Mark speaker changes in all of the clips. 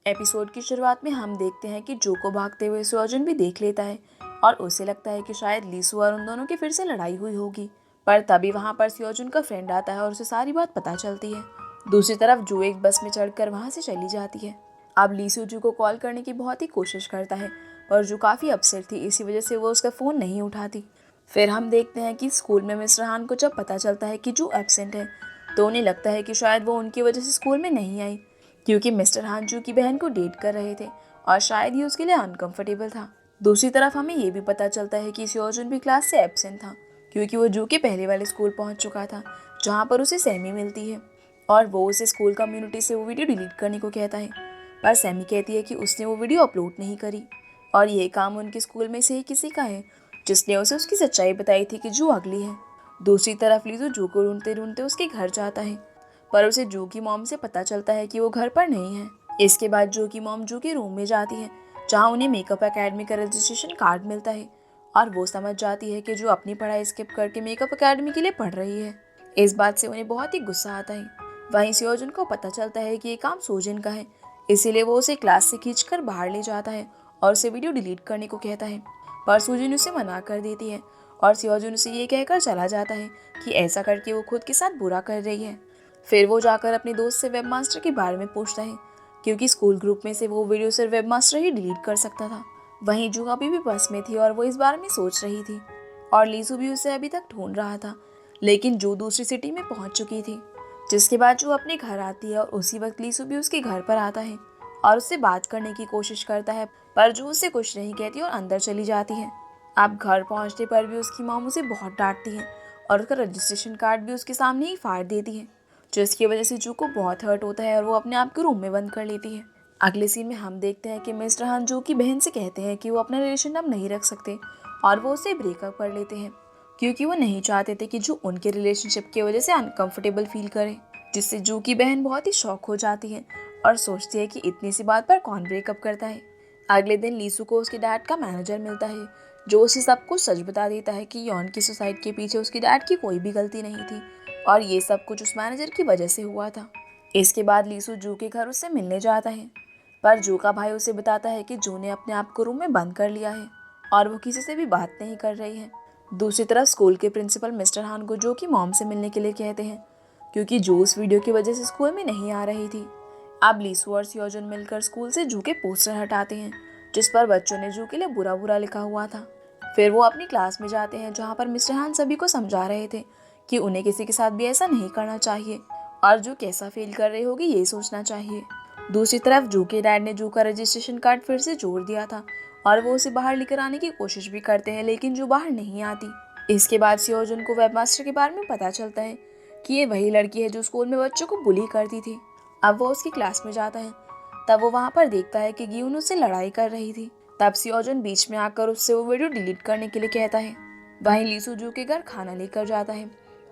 Speaker 1: Episode की शुरुआत में हम देखते हैं कि जो को भागते हुए सुयोजन भी देख लेता है और उसे लगता है कि शायद लीसू और उन दोनों की फिर से लड़ाई हुई होगी। पर तभी वहां पर सुयोजन का फ्रेंड आता है और उसे सारी बात पता चलती है। दूसरी तरफ जो एक बस में चढ़कर वहां से चली जाती है। अब लीसू जू को कॉल करने की बहुत ही कोशिश करता है और जो काफी अपसेट थी, इसी वजह से वो उसका फोन नहीं उठाती। फिर हम देखते हैं कि स्कूल में मिस्टर हान को जब पता चलता है कि जू एब्सेंट है तो उन्हें लगता है कि शायद वो उनकी वजह से स्कूल में नहीं आई, क्योंकि मिस्टर हान जू की बहन को डेट कर रहे थे और शायद ये उसके लिए अनकंफर्टेबल था। दूसरी तरफ हमें ये भी पता चलता है कि सियोजन भी क्लास से एब्सेंट था, क्योंकि वो जू के पहले वाले स्कूल पहुंच चुका था जहाँ पर उसे सैमी मिलती है और वो उसे स्कूल कम्युनिटी से वो वीडियो डिलीट करने को कहता है। पर सैमी कहती है कि उसने वो वीडियो अपलोड नहीं करी और ये काम उनके स्कूल में से ही किसी का है जिसने उसे उसकी सच्चाई बताई थी कि जू अगली है। दूसरी तरफ लीजू जू को ढूंढते ढूंढते उसके घर जाता है, पर उसे जू की मॉम से पता चलता है कि वो घर पर नहीं है। इसके बाद जू की मॉम जू के रूम में जाती है जहाँ उन्हें मेकअप एकेडमी का रजिस्ट्रेशन कार्ड मिलता है और वो समझ जाती है कि जो अपनी पढ़ाई स्किप करके मेकअप एकेडमी के लिए पढ़ रही है। इस बात से उन्हें बहुत ही गुस्सा आता है। वहीं सियोजन को पता चलता है कि ये काम सोजिन का है, इसीलिए वो उसे क्लास से खींचकर बाहर ले जाता है और उसे वीडियो डिलीट करने को कहता है। पर सुजिन उसे मना कर देती है और सियोजन उसे ये कहकर चला जाता है कि ऐसा करके वो खुद के साथ बुरा कर रही है। फिर वो जाकर अपने दोस्त से वेब मास्टर के बारे में पूछता है, क्योंकि स्कूल ग्रुप में से वो वीडियो सिर्फ वेब मास्टर ही डिलीट कर सकता था। वहीं जू अभी भी बस में थी और वो इस बारे में सोच रही थी और लीजू भी उसे अभी तक ढूंढ रहा था, लेकिन जू दूसरी सिटी में पहुंच चुकी थी। जिसके बाद जू अपने घर आती है और उसी वक्त लीसू भी उसके घर पर आता है और उससे बात करने की कोशिश करता है, पर जू उससे कुछ नहीं कहती और अंदर चली जाती है। अब घर पहुंचने पर भी उसकी मॉम उसे बहुत डांटती है और उसका रजिस्ट्रेशन कार्ड भी उसके सामने ही फाड़ देती है, जिसकी वजह से जू को बहुत हर्ट होता है और वो अपने आप को रूम में बंद कर लेती है। अगले सीन में हम देखते हैं कि मिस्टर हान जू की बहन से कहते हैं कि वो अपना रिलेशन अब नहीं रख सकते और वो उसे ब्रेकअप कर लेते हैं, क्योंकि वो नहीं चाहते थे कि जू उनके रिलेशनशिप की वजह से अनकंफर्टेबल फील करे। जिससे जू की बहन बहुत ही शॉक हो जाती है और सोचती है कि इतनी सी बात पर कौन ब्रेकअप करता है। अगले दिन लीसू को उसके डैड का मैनेजर मिलता है जो उसे सब कुछ सच बता देता है कि यौन की सुसाइड के पीछे उसके डैड की कोई भी गलती नहीं थी और ये सब कुछ उस मैनेजर की वजह से हुआ था। इसके बाद लीसू जू के घर उससे मिलने जाता है, पर जू का भाई उसे बताता है कि जू ने अपने आप को रूम में बंद कर लिया है और वो किसी से भी बात नहीं कर रही है। दूसरी तरफ स्कूल के प्रिंसिपल मिस्टर हान को जू की मॉम से मिलने के लिए कहते हैं, क्योंकि जू उस वीडियो की वजह से स्कूल में नहीं आ रही थी। अब लीसू और सियोजन मिलकर स्कूल से जू के पोस्टर हटाते हैं जिस पर बच्चों ने जू के लिए बुरा बुरा लिखा हुआ था। फिर वो अपनी क्लास में जाते हैं जहाँ पर मिस्टर हान सभी को समझा रहे थे कि उन्हें किसी के साथ भी ऐसा नहीं करना चाहिए और जू कैसा फील कर रही होगी ये सोचना चाहिए। दूसरी तरफ जू के डैड ने जू का रजिस्ट्रेशन कार्ड फिर से जोड़ दिया था और वो उसे बाहर लेकर आने की कोशिश भी करते हैं, लेकिन जू बाहर नहीं आती। इसके बाद सियोजन को वेबमास्टर के बारे में पता चलता है कि ये वही लड़की है जो स्कूल में बच्चों को बुली करती थी। अब वो उसकी क्लास में जाता है, तब वो वहाँ पर देखता है कि गियून उससे लड़ाई कर रही थी। तब सियोजन बीच में आकर उससे वो वीडियो डिलीट करने के लिए कहता है। वहीं लीसू जू के घर खाना लेकर जाता है,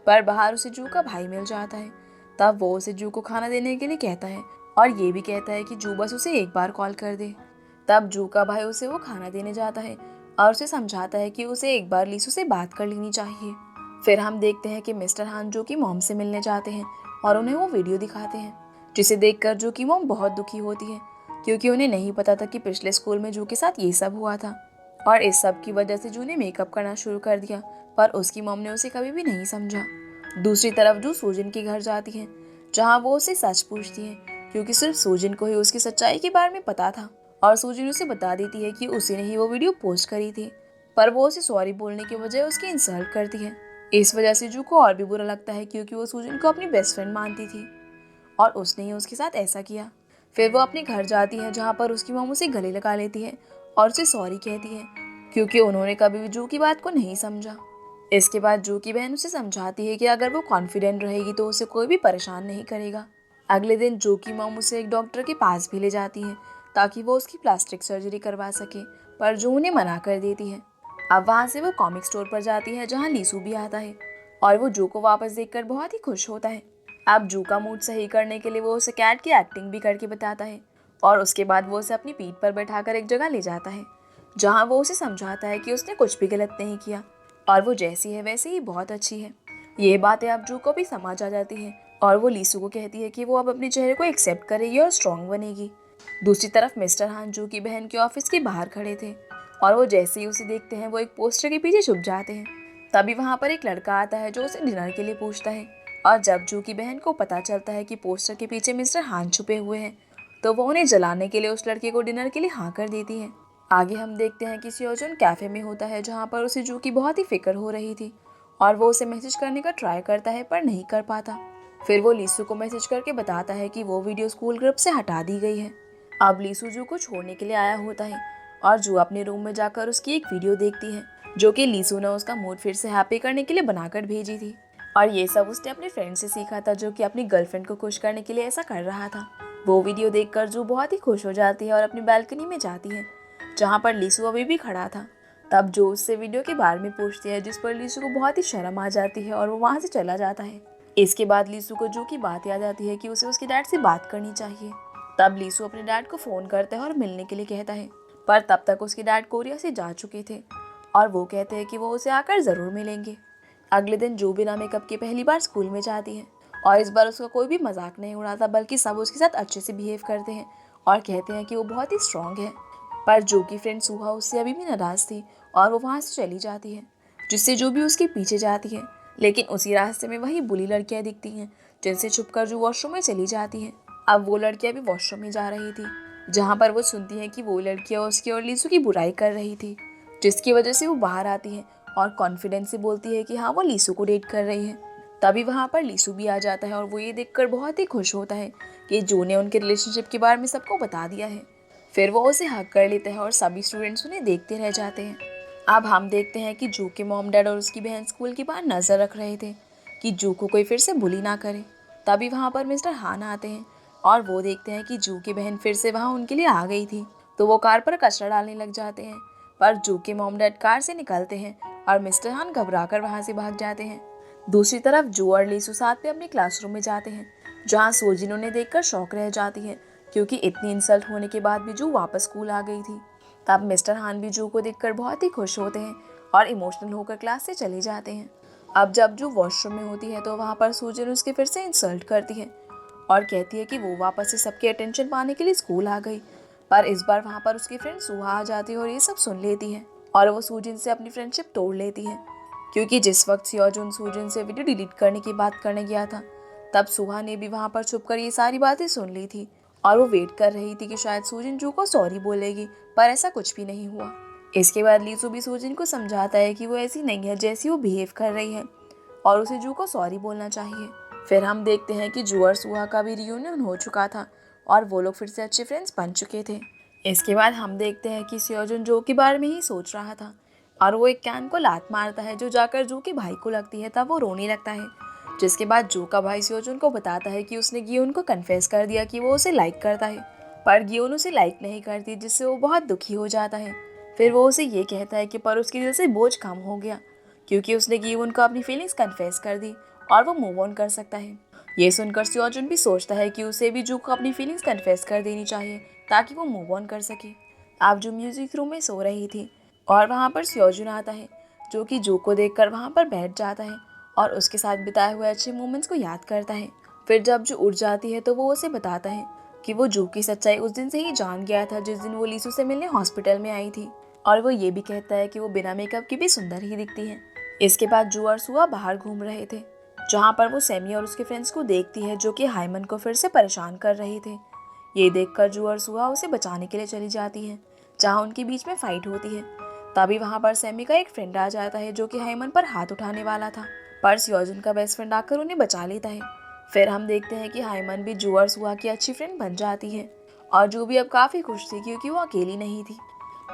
Speaker 1: पर बाहर उसे जू का भाई मिल जाता है। तब वो उसे जू को खाना देने के लिए कहता है और ये भी कहता है कि जू बस उसे एक बार कॉल कर दे। तब जू का भाई उसे वो खाना देने जाता है और उसे समझाता है कि उसे एक बार लीसू से बात कर लेनी चाहिए। फिर हम देखते हैं कि मिस्टर हान जू की मॉम से मिलने जाते हैं और उन्हें वो वीडियो दिखाते हैं, जिसे देखकर जू की मॉम बहुत दुखी होती है, क्योंकि उन्हें नहीं पता था कि पिछले स्कूल में जू के साथ ये सब हुआ था और इस सब की वजह से जू ने मेकअप करना शुरू कर दिया, पर उसकी मॉम ने उसे कभी भी नहीं समझा। दूसरी तरफ जू सुजिन के घर जाती है जहाँ वो उसे सच पूछती है, क्योंकि सिर्फ सुजिन को ही उसकी सच्चाई के बारे में पता था और सुजिन उसे बता देती है कि उसी ने ही वो वीडियो पोस्ट करी थी, पर वो उसे सॉरी बोलने के बजाय उसकी इंसल्ट करती है। इस वजह से जू को और भी बुरा लगता है, क्योंकि वो सुजिन को अपनी बेस्ट फ्रेंड मानती थी और उसने ही उसके साथ ऐसा किया। फिर वो अपने घर जाती है जहाँ पर उसकी मॉम उसे गले लगा लेती है और उसे सॉरी कहती है, क्योंकि उन्होंने कभी भी जू की बात को नहीं समझा। इसके बाद जू की बहन उसे समझाती है कि अगर वो कॉन्फिडेंट रहेगी तो उसे कोई भी परेशान नहीं करेगा। अगले दिन जू की मॉम उसे एक डॉक्टर के पास भी ले जाती है ताकि वो उसकी प्लास्टिक सर्जरी करवा सके, पर जू उन्हें मना कर देती है। अब वहाँ से वो कॉमिक स्टोर पर जाती है जहाँ लीसू भी आता है और वो जू को वापस देखकर बहुत ही खुश होता है। अब जू का मूड सही करने के लिए वो उसे कैट की एक्टिंग भी करके बताता है और उसके बाद वो उसे अपनी पीठ पर बैठाकर एक जगह ले जाता है जहाँ वो उसे समझाता है कि उसने कुछ भी गलत नहीं किया और वो जैसी है वैसे ही बहुत अच्छी है। ये बातें अब जू को भी समझ आ जाती है और वो लीसू को कहती है कि वो अब अपने चेहरे को एक्सेप्ट करेगी और स्ट्रॉन्ग बनेगी, दूसरी तरफ मिस्टर हान जू की बहन के ऑफिस के बाहर खड़े थे और वो जैसे ही उसे देखते हैं वो एक पोस्टर के पीछे छुप जाते हैं। तभी वहाँ पर एक लड़का आता है जो उसे डिनर के लिए पूछता है और जब जू की बहन को पता चलता है कि पोस्टर के पीछे मिस्टर हान छुपे हुए हैं तो वो उन्हें जलाने के लिए उस लड़के को डिनर के लिए हाँ कर देती है। आगे हम देखते हैं कि सियोजुन कैफे में होता है जहाँ पर उसे जू की बहुत ही फिक्र हो रही थी और वो उसे मैसेज करने का ट्राई करता है पर नहीं कर पाता। फिर वो लीसू को मैसेज करके बताता है कि वो वीडियो स्कूल ग्रुप से हटा दी गई है। अब लीसू जू को छोड़ने के लिए आया होता है और जू अपने रूम में जाकर उसकी एक वीडियो देखती है जो कि लीसू ने उसका मूड फिर से हैप्पी करने के लिए बनाकर भेजी थी और ये सब उसने अपने फ्रेंड से सीखा था जो कि अपनी गर्लफ्रेंड को खुश करने के लिए ऐसा कर रहा था। वो वीडियो देखकर जू बहुत ही खुश हो जाती है और अपनी बालकनी में जाती है जहाँ पर लीसू अभी भी खड़ा था। तब जो उससे वीडियो के बारे में पूछती है जिस पर लीसू को बहुत ही शर्म आ जाती है और वो वहाँ से चला जाता है। इसके बाद लीसू को जू की बात याद आती है कि उसे उसके डैड से बात करनी चाहिए। तब लीसू अपने डैड को फ़ोन करता है और मिलने के लिए कहता है पर तब तक उसके डैड कोरिया से जा चुके थे और वो कहते हैं कि वो उसे आकर ज़रूर मिलेंगे। अगले दिन जू बिना मेकअप के पहली बार स्कूल में जाती है और इस बार उसका कोई भी मजाक नहीं उड़ाता बल्कि सब उसके साथ अच्छे से बिहेव करते हैं और कहते हैं कि वो बहुत ही स्ट्रांग है। पर जू की फ्रेंड सुहा उससे अभी भी नाराज़ थी और वो वहाँ से चली जाती है जिससे जो भी उसके पीछे जाती है। लेकिन उसी रास्ते में वही बुली लड़कियाँ दिखती हैं जिनसे छुपकर जो वॉशरूम में चली जाती हैं। अब वो लड़कियाँ भी वॉशरूम में जा रही थी जहाँ पर वो सुनती हैं कि वो लड़कियाँ उसकी और लीसू की बुराई कर रही थी जिसकी वजह से वो बाहर आती है और कॉन्फिडेंस से बोलती है कि हाँ वो लीसू को डेट कर रही है। तभी वहाँ पर लीसू भी आ जाता है और वो ये देखकर बहुत ही खुश होता है कि जू ने उनके रिलेशनशिप के बारे में सबको बता दिया है। फिर वो उसे हक कर लेता है और सभी स्टूडेंट्स उन्हें देखते रह जाते हैं। अब हम देखते हैं कि जू के मॉम डैड और उसकी बहन स्कूल के बाहर नजर रख रहे थे कि जू को कोई फिर से बुली ना करे। तभी वहाँ पर मिस्टर हान आते हैं और वो देखते हैं कि जू की बहन फिर से वहाँ उनके लिए आ गई थी तो वो कार पर कचरा डालने लग जाते हैं। पर जू के मॉम डैड कार से निकलते हैं और मिस्टर हान घबराकर वहाँ से भाग जाते हैं। दूसरी तरफ जू और लीसू साथ में अपने क्लासरूम में जाते हैं जहाँ सोजिन उन्हें देखकर शौक रह जाती है क्योंकि इतनी इंसल्ट होने के बाद भी जू वापस स्कूल आ गई थी। तब मिस्टर हान भी जू को देखकर बहुत ही खुश होते हैं और इमोशनल होकर क्लास से चले जाते हैं। अब जब जू वॉशरूम में होती है तो वहाँ पर सोजिन उसके फिर से इंसल्ट करती है और कहती है कि वो वापस से सबके अटेंशन पाने के लिए स्कूल आ गई। पर इस बार वहाँ पर उसकी फ्रेंड सुहा आ जाती है और ये सब सुन लेती है और वो सूजिन से अपनी फ्रेंडशिप तोड़ लेती है क्योंकि जिस वक्त सियोजुन सूजिन से वीडियो डिलीट करने की बात करने गया था तब सुहा ने भी वहाँ पर छुपकर ये सारी बातें सुन ली थी और वो वेट कर रही थी कि शायद सूजिन जू को सॉरी बोलेगी पर ऐसा कुछ भी नहीं हुआ। इसके बाद लीसू भी सूजिन को समझाता है कि वो ऐसी नहीं है जैसी वो बिहेव कर रही है और उसे जू को सॉरी बोलना चाहिए। फिर हम देखते हैं कि जू और सुहा का भी रियूनियन हो चुका था और वो लोग फिर से अच्छे फ्रेंड्स बन चुके थे। इसके बाद हम देखते हैं कि सियोजुन जू के बारे में ही सोच रहा था और वो एक कैन को लात मारता है जो जाकर जू के भाई को लगती है। तब वो रोने लगता है जिसके बाद जू का भाई सियोजुन को बताता है कि उसने गियोन को कन्फेस कर दिया कि वो उसे लाइक करता है पर गियोन उसे लाइक नहीं करती जिससे वो बहुत दुखी हो जाता है। फिर वो उसे ये कहता है कि पर उसके दिल से बोझ कम हो गया क्योंकि उसने गियोन को अपनी फीलिंग्स कन्फेस कर दी और वो मूव ऑन कर सकता है। ये सुनकर सियोजुन भी सोचता है कि उसे भी जू को अपनी फीलिंग्स कन्फेस कर देनी चाहिए ताकि वो मूव ऑन कर सके। आप जू म्यूजिक रूम में सो रही थी और वहाँ पर सियोजुन आता है जो कि जू को देखकर वहाँ पर बैठ जाता है और उसके साथ बिताए हुए अच्छे मोमेंट्स को याद करता है। फिर जब जू उठ जाती है तो वो उसे बताता है कि वो जू की सच्चाई उस दिन से ही जान गया था जिस दिन वो लीसू से मिलने हॉस्पिटल में आई थी और वो ये भी कहता है कि वो बिना मेकअप की भी सुंदर ही दिखती है। इसके बाद जू और सुहा बाहर घूम रहे थे जहाँ पर वो सैमी और उसके फ्रेंड्स को देखती है जो कि हाइमन को फिर से परेशान कर रहे थे। ये देखकर जू और सुहा उसे बचाने के लिए चली जाती है जहाँ उनके बीच में फाइट होती है। तभी वहाँ पर सैमी का एक फ्रेंड आ जाता है जो कि हाइमन पर हाथ उठाने वाला था पर सियोजुन का बेस्ट फ्रेंड आकर उन्हें बचा लेता है। फिर हम देखते हैं कि हाइमन भी जू और सुहा की अच्छी फ्रेंड बन जाती है और जू भी अब काफ़ी खुश थी क्योंकि वो अकेली नहीं थी।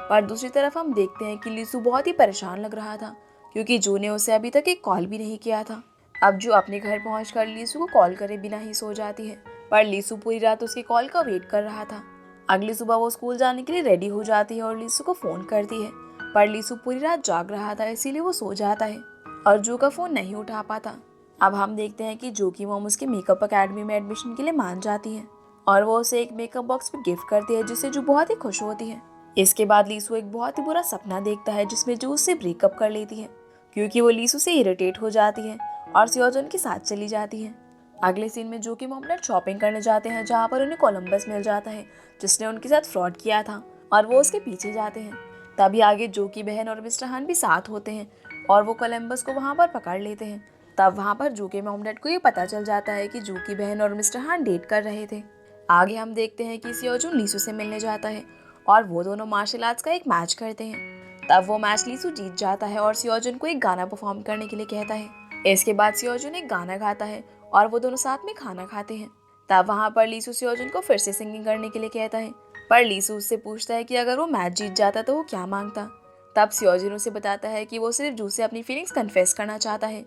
Speaker 1: पर दूसरी तरफ हम देखते हैं कि लीसू बहुत ही परेशान लग रहा था क्योंकि जू ने उसे अभी तक एक कॉल भी नहीं किया था। अब जू अपने घर पहुंचकर लीसू को कॉल करे बिना ही सो जाती है पर लीसू पूरी रात उसकी कॉल का वेट कर रहा था। अगली सुबह वो स्कूल जाने के लिए रेडी हो जाती है और लीसू को फ़ोन करती है पर लीसू पूरी रात जाग रहा था इसीलिए वो सो जाता है और जू का फ़ोन नहीं उठा पाता। अब हम देखते हैं कि जू की मॉम उसके मेकअप अकेडमी में एडमिशन के लिए मान जाती है और वो उसे एक मेकअप बॉक्स भी गिफ्ट करती है जिससे जू बहुत ही खुश होती है। इसके बाद लीसू एक बहुत ही बुरा सपना देखता है जिसमें जू उससे ब्रेकअप कर लेती है क्योंकि वो लीसू से इरिटेट हो जाती है और सियोजुन के साथ चली जाती है। अगले सीन में जो कि मोमलेट शॉपिंग करने जाते हैं, जहाँ पर उन्हें कोलंबस मिल जाता है जिसने उनके साथ फ्रॉड किया था, और वो उसके पीछे जाते हैं। तभी आगे जो की बहन और मिस्टर हान भी साथ होते हैं और वो कोलंबस को वहाँ पर पकड़ लेते हैं। तब वहाँ पर जू के मोमलेट को ये पता चल जाता है कि जू की बहन और मिस्टर हान डेट कर रहे थे। आगे हम देखते हैं कि सियोजुन लीसू से मिलने जाता है और वो दोनों मार्शल आर्ट्स का एक मैच करते हैं। तब वो मैच लीसू जीत जाता है और सियोजुन को एक गाना परफॉर्म करने के लिए कहता है। इसके बाद सियोजुन एक गाना गाता है और वो दोनों साथ में खाना खाते हैं। तब वहाँ पर लीसू सियोजुन को फिर से सिंगिंग करने के लिए कहता है, पर लीसू उससे पूछता है कि अगर वो मैच जीत जाता तो वो क्या मांगता। तब सियोजुन उसे बताता है कि वो सिर्फ जू से अपनी फीलिंग्स कन्फेस करना चाहता है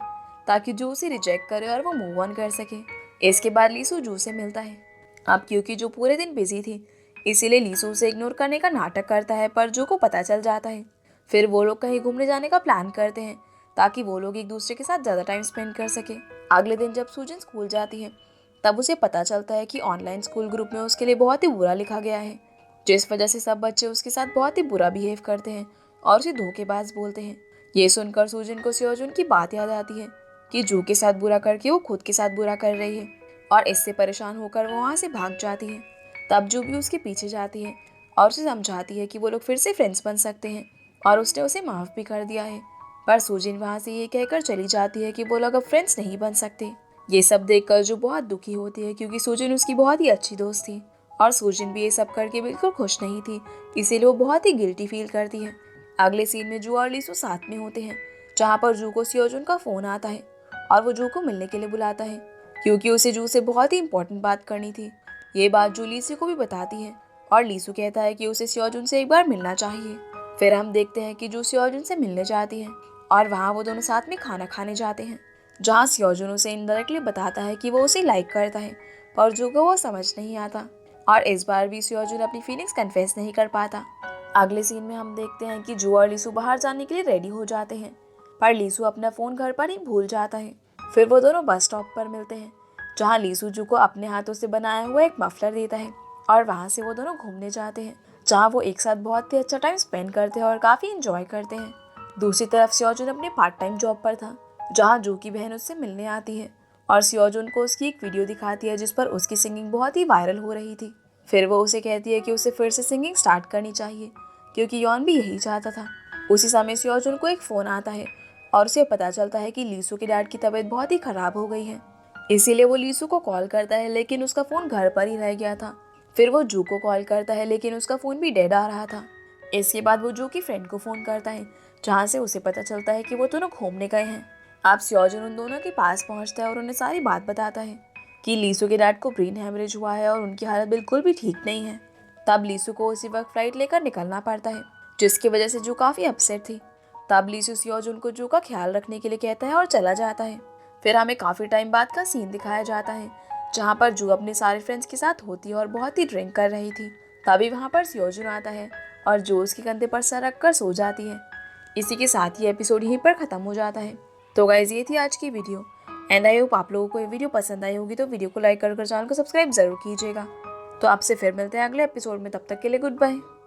Speaker 1: ताकि जू उसे रिजेक्ट करे और वो मूव ऑन कर सके। इसके बाद लीसू जू से मिलता है। अब क्योंकि जू पूरे दिन बिजी थी इसीलिए लीसू उसे इग्नोर करने का नाटक करता है, पर जू को पता चल जाता है। फिर वो लोग कहीं घूमने जाने का प्लान करते हैं ताकि वो लोग एक दूसरे के साथ ज़्यादा टाइम स्पेंड कर सके। अगले दिन जब सूजन स्कूल जाती है तब उसे पता चलता है कि ऑनलाइन स्कूल ग्रुप में उसके लिए बहुत ही बुरा लिखा गया है, जिस वजह से सब बच्चे उसके साथ बहुत ही बुरा बिहेव करते हैं और उसे धोखेबाज बोलते हैं। ये सुनकर सूजन को सियोजुन की बात याद आती है कि जू के साथ बुरा करके वो खुद के साथ बुरा कर रही है, और इससे परेशान होकर वो वहाँ से भाग जाती है। तब जू भी उसके पीछे जाती है और उसे समझाती है कि वो लोग फिर से फ्रेंड्स बन सकते हैं और उसने उसे माफ़ भी कर दिया है। पर सूजिन वहाँ से ये कहकर चली जाती है कि वो लोग अब फ्रेंड्स नहीं बन सकते। ये सब देखकर जो बहुत दुखी होती है क्योंकि सूजिन उसकी बहुत ही अच्छी दोस्त थी और सूजिन भी ये सब करके बिल्कुल खुश नहीं थी, इसीलिए वो बहुत ही गिल्टी फील करती है। अगले सीन में जू और लीसू साथ में होते हैं, जहाँ पर जू को सियोजुन का फ़ोन आता है और वो जू को मिलने के लिए बुलाता है क्योंकि उसे जू से बहुत ही इंपॉर्टेंट बात करनी थी। ये बात जू लीसू को भी बताती है और लीसू कहता है कि उसे सियोजुन से एक बार मिलना चाहिए। फिर हम देखते हैं कि जू सियोजुन से मिलने जाती है और वहाँ वो दोनों साथ में खाना खाने जाते हैं, जहाँ सियोजुन उसे इनडायरेक्टली बताता है कि वो उसे लाइक करता है, पर जू को वो समझ नहीं आता और इस बार भी सियोजुन अपनी फीलिंग्स कन्फेस नहीं कर पाता। अगले सीन में हम देखते हैं कि जू और लीसू बाहर जाने के लिए रेडी हो जाते हैं, पर लीसू अपना फ़ोन घर पर ही भूल जाता है। फिर वो दोनों बस स्टॉप पर मिलते हैं, जहाँ लीसू जू को अपने हाथों से बनाया हुआ एक मफलर देता है और वहाँ से वो दोनों घूमने जाते हैं, जहाँ वो एक साथ बहुत ही अच्छा टाइम स्पेंड करते हैं और काफ़ी इंजॉय करते हैं। दूसरी तरफ सियोजुन अपने पार्ट टाइम जॉब पर था, जहाँ जू की बहन उससे मिलने आती है और सियोजुन को उसकी एक वीडियो दिखाती है जिस पर उसकी सिंगिंग बहुत ही वायरल हो रही थी। फिर वो उसे कहती है कि उसे फिर से सिंगिंग स्टार्ट करनी चाहिए क्योंकि यॉन भी यही चाहता था। उसी समय सियोजुन को एक फ़ोन आता है और उसे पता चलता है कि लीसू के डैड की तबीयत बहुत ही ख़राब हो गई है, इसीलिए वो लीसू को कॉल करता है लेकिन उसका फ़ोन घर पर ही रह गया था। फिर वो जू को कॉल करता है लेकिन उसका फ़ोन भी डेड आ रहा था। इसके बाद वो जू की फ्रेंड को फ़ोन करता है, जहाँ से उसे पता चलता है कि वो दोनों घूमने गए हैं। अब सियोजुन उन दोनों के पास पहुँचता है और उन्हें सारी बात बताता है कि लीसू के डैड को ब्रेन हैमरेज हुआ है और उनकी हालत बिल्कुल भी ठीक नहीं है। तब लीसू को उसी वक्त फ्लाइट लेकर निकलना पड़ता है, जिसकी वजह से जू काफ़ी अपसेट थी। तब लीसू सियोजुन को जू का ख्याल रखने के लिए कहता है और चला जाता है। फिर हमें काफ़ी टाइम बाद का सीन दिखाया जाता है, जहाँ पर जू अपने सारे फ्रेंड्स के साथ होती है और बहुत ही ड्रिंक कर रही थी। तभी वहाँ पर सियोजुन आता है और जू उसके कंधे पर सर रख कर सो जाती है। इसी के साथ ही एपिसोड यहीं पर ख़त्म हो जाता है। तो गाइस ये थी आज की वीडियो एंड आई होप आप लोगों को ये वीडियो पसंद आई होगी, तो वीडियो को लाइक कर चैनल को सब्सक्राइब ज़रूर कीजिएगा। तो आपसे फिर मिलते हैं अगले एपिसोड में, तब तक के लिए गुड बाय।